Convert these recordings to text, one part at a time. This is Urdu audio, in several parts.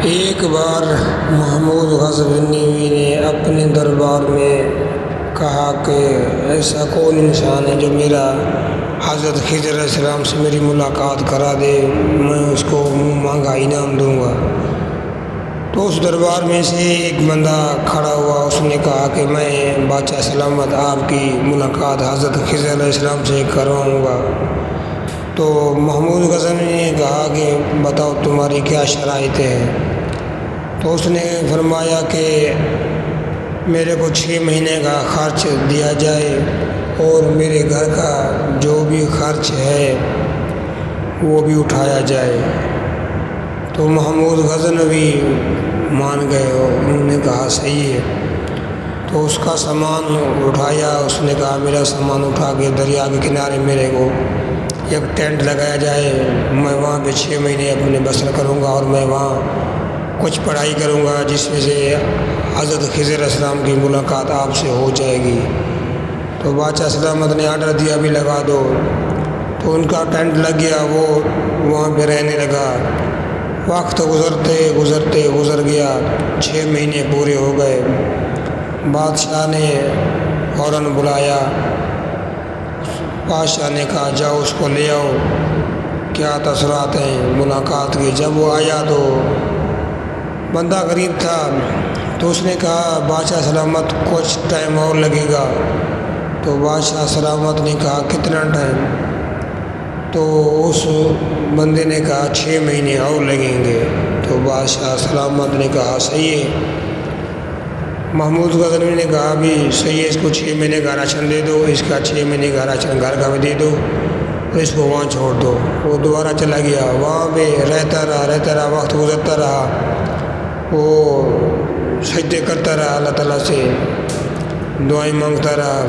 ایک بار محمود غزنوی نے اپنے دربار میں کہا کہ ایسا کون انسان ہے جو میرا حضرت خضر علیہ السلام سے میری ملاقات کرا دے، میں اس کو منہ مانگا انعام دوں گا۔ تو اس دربار میں سے ایک بندہ کھڑا ہوا، اس نے کہا کہ میں بادشاہ سلامت آپ کی ملاقات حضرت خضر علیہ السلام سے کرواؤں گا۔ تو محمود غزنوی نے کہا کہ بتاؤ تمہاری کیا شرائط ہے؟ تو اس نے فرمایا کہ میرے کو 6 مہینے کا خرچ دیا جائے اور میرے گھر کا جو بھی خرچ ہے وہ بھی اٹھایا جائے۔ تو محمود غزنوی مان گئے اور انہوں نے کہا صحیح ہے۔ تو اس کا سامان اٹھایا، اس نے کہا میرا سامان اٹھا کے دریا کے کنارے میرے کو ایک ٹینٹ لگایا جائے، میں وہاں پہ 6 مہینے اپنے بسر کروں گا اور میں وہاں کچھ پڑھائی کروں گا جس میں سے حضرت خضر علیہ السلام کی ملاقات آپ سے ہو جائے گی۔ تو بادشاہ سلامت نے آرڈر دیا بھی لگا دو۔ تو ان کا ٹینٹ لگ گیا، وہ وہاں پہ رہنے لگا۔ وقت گزر گیا، 6 مہینے پورے ہو گئے۔ بادشاہ نے فوراً بلایا، بادشاہ نے کہا جاؤ اس کو لے آؤ، کیا تاثرات ہیں ملاقات کی۔ جب وہ آیا تو بندہ غریب تھا، تو اس نے کہا بادشاہ سلامت کچھ ٹائم اور لگے گا۔ تو بادشاہ سلامت نے کہا کتنا ٹائم؟ تو اس بندے نے کہا 6 مہینے اور لگیں گے۔ تو بادشاہ سلامت نے کہا صحیح ہے۔ محمود غزنوی نے کہا بھی صحیح ہے، اس کو 6 مہینے کا راشن دے دو، اس کا 6 مہینے کا راشن گھر کا بھی دے دو اور اس کو وہاں چھوڑ دو۔ وہ دوبارہ چلا گیا، وہاں پہ رہتا رہا، وقت گزرتا رہا، وہ سجدے کرتا رہا، اللہ تعالیٰ سے دعائیں مانگتا رہا۔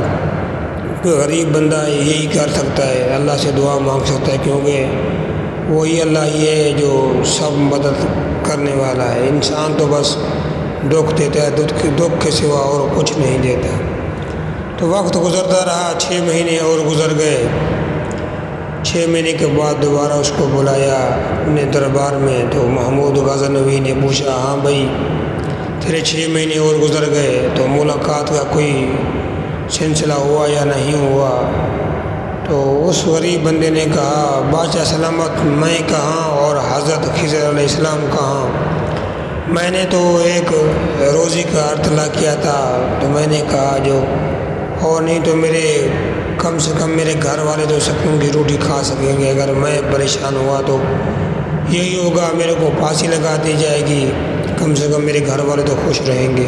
کوئی غریب بندہ یہی کر سکتا ہے، اللہ سے دعا مانگ سکتا ہے، کیونکہ وہی اللہ ہی ہے جو سب مدد کرنے والا ہے۔ انسان تو بس دکھ دیتا ہے، دکھ کے سوا اور کچھ نہیں دیتا۔ تو وقت گزرتا رہا، 6 مہینے اور گزر گئے۔ 6 مہینے کے بعد دوبارہ اس کو بلایا اپنے دربار میں۔ تو محمود غزنوی نے پوچھا ہاں بھائی تیرے 6 مہینے اور گزر گئے، تو ملاقات کا کوئی سلسلہ ہوا یا نہیں ہوا؟ تو اس غریب بندے نے کہا بادشاہ سلامت میں کہاں اور حضرت خضر علیہ السلام کہاں؟ میں نے تو ایک روزی کا اطلاع کیا تھا، تو میں نے کہا جو اور نہیں تو میرے کم سے کم میرے گھر والے تو سکون کی روٹی کھا سکیں گے، اگر میں پریشان ہوا تو یہی ہوگا، میرے کو پھانسی لگا دی جائے گی، کم سے کم میرے گھر والے تو خوش رہیں گے۔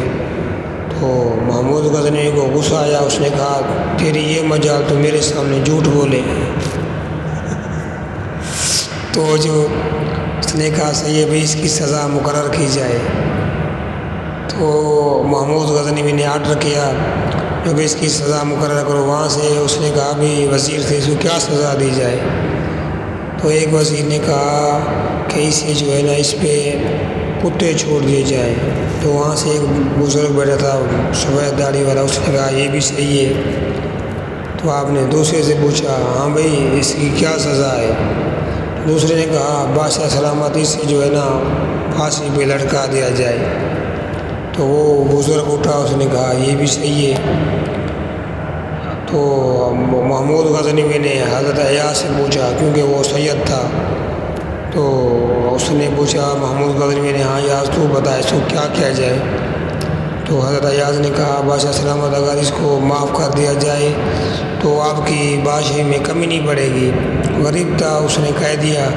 تو محمود غزنوی کو غصہ آیا، اس نے کہا تیری یہ مجال تو میرے سامنے جھوٹ بولے۔ تو جو اس نے کہا صحیح ہے بھائی اس کی سزا مقرر کی جائے۔ تو محمود غزنوی نے آرڈر کیا جو کہ اس کی سزا مقرر کرو۔ وہاں سے اس نے کہا بھی وزیر سے اس کو کیا سزا دی جائے؟ تو ایک وزیر نے کہا کہ اسے جو ہے نا اس پہ کتے چھوڑ دیے جائے۔ تو وہاں سے ایک بزرگ بیٹھا تھا سفید داڑھی والا، اس نے کہا یہ بھی صحیح ہے۔ تو آپ نے دوسرے سے پوچھا ہاں بھائی اس کی کیا سزا ہے؟ دوسرے نے کہا بادشاہ سلامت اس سے جو ہے نا پھانسی پہ لٹکا دیا جائے۔ تو وہ بزرگ اٹھا، اس نے کہا یہ بھی صحیح ہے۔ تو محمود غزنوی نے حضرت ایاز سے پوچھا، کیونکہ وہ سید تھا، تو اس نے پوچھا محمود غزنوی نے ہاں ایاز تو بتا اس کو کیا کیا جائے؟ تو حضرت ایاز نے کہا بادشاہ سلامت اگر اس کو معاف کر دیا جائے تو آپ کی بادشاہی میں کمی نہیں پڑے گی۔ غریب تھا، اس نے کہہ دیا،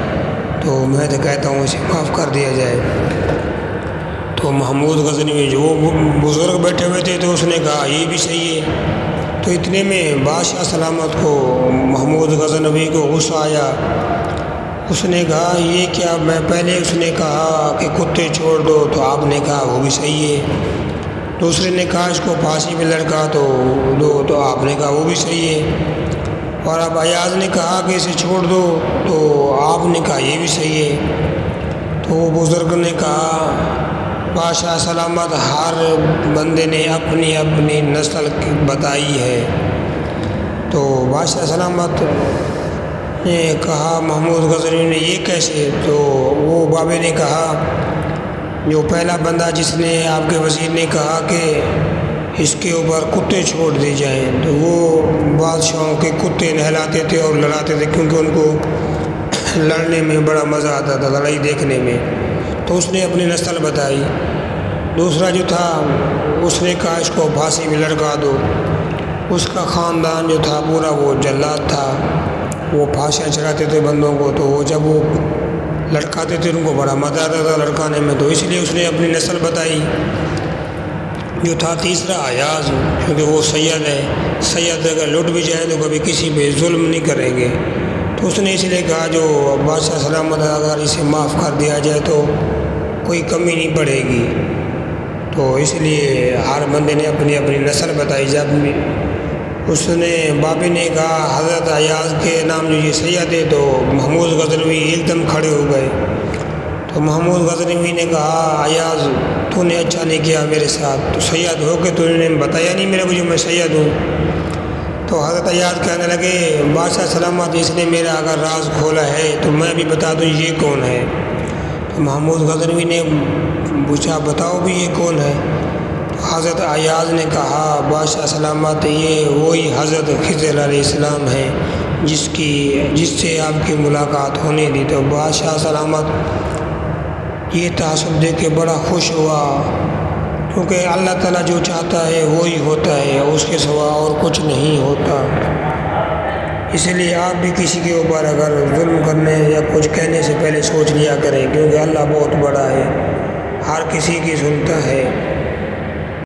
تو میں تو کہتا ہوں اسے معاف کر دیا جائے۔ تو محمود غزنوی جو وہ بزرگ بیٹھے ہوئے تھے تو اس نے کہا یہ بھی صحیح ہے۔ تو اتنے میں بادشاہ سلامت کو محمود غزنوی کو غصہ آیا، اس نے کہا یہ کیا، میں پہلے اس نے کہا کہ کتے چھوڑ دو تو آپ نے کہا وہ بھی صحیح ہے، دوسرے نے کہا اس کو پھانسی پہ لٹکا تو آپ نے کہا وہ بھی صحیح ہے، اور اب ایاز نے کہا کہ اسے چھوڑ دو تو آپ نے کہا یہ بھی صحیح ہے۔ تو وہ بزرگ نے کہا بادشاہ سلامت ہر بندے نے اپنی اپنی نسل بتائی ہے۔ تو بادشاہ سلامت نے کہا محمود غزنوی نے یہ کیسے؟ تو وہ بابے نے کہا جو پہلا بندہ جس نے آپ کے وزیر نے کہا کہ اس کے اوپر کتے چھوڑ دی جائیں، تو وہ بادشاہوں کے کتے نہلاتے تھے اور لڑاتے تھے، کیونکہ ان کو لڑنے میں بڑا مزہ آتا تھا، لڑائی دیکھنے میں۔ تو اس نے اپنی نسل بتائی۔ دوسرا جو تھا اس نے کہا اس کو پھانسی میں لٹکا دو۔ اس کا خاندان جو تھا پورا وہ جلاد تھا، وہ پھانسیاں چڑھاتے تھے بندوں کو، تو وہ جب وہ لٹکاتے تھے ان کو بڑا مزہ آتا تھا لٹکانے میں، تو اس لیے اس نے اپنی نسل بتائی۔ جو تھا تیسرا ایاز، کیونکہ وہ سید ہے، سید اگر لٹ بھی جائے تو کبھی کسی پہ ظلم نہیں کریں گے، تو اس نے اس لیے کہا جو بادشاہ سلامت اگر اسے معاف کر دیا جائے تو کوئی کمی نہیں پڑے گی۔ تو اس لیے ہر بندے نے اپنی اپنی نسل بتائی۔ جب اس نے بابی نے کہا حضرت ایاز کے نام جو یہ سید ہے، تو محمود غزنوی ایک دم کھڑے ہو گئے۔ تو محمود غزنوی نے کہا ایاز تو نے اچھا نہیں کیا میرے ساتھ، تو سید ہو کے تو نے بتایا نہیں میرے کو جو میں سید ہوں۔ تو حضرت ایاز کہنے لگے بادشاہ سلامت اس نے میرا اگر راز کھولا ہے تو میں بھی بتا دوں یہ کون ہے۔ تو محمود غزنوی نے پوچھا بتاؤ بھی یہ کون ہے۔ تو حضرت ایاز نے کہا بادشاہ سلامت یہ وہی حضرت خضر علیہ السلام ہیں جس سے آپ کی ملاقات ہونے دی۔ تو بادشاہ سلامت یہ تعصب دیکھ کے بڑا خوش ہوا، کیونکہ اللہ تعالیٰ جو چاہتا ہے وہی ہوتا ہے، اس کے سوا اور کچھ نہیں ہوتا۔ اس لیے آپ بھی کسی کے اوپر اگر ظلم کرنے یا کچھ کہنے سے پہلے سوچ لیا کریں، کیونکہ اللہ بہت بڑا ہے، ہر کسی کی سنتا ہے۔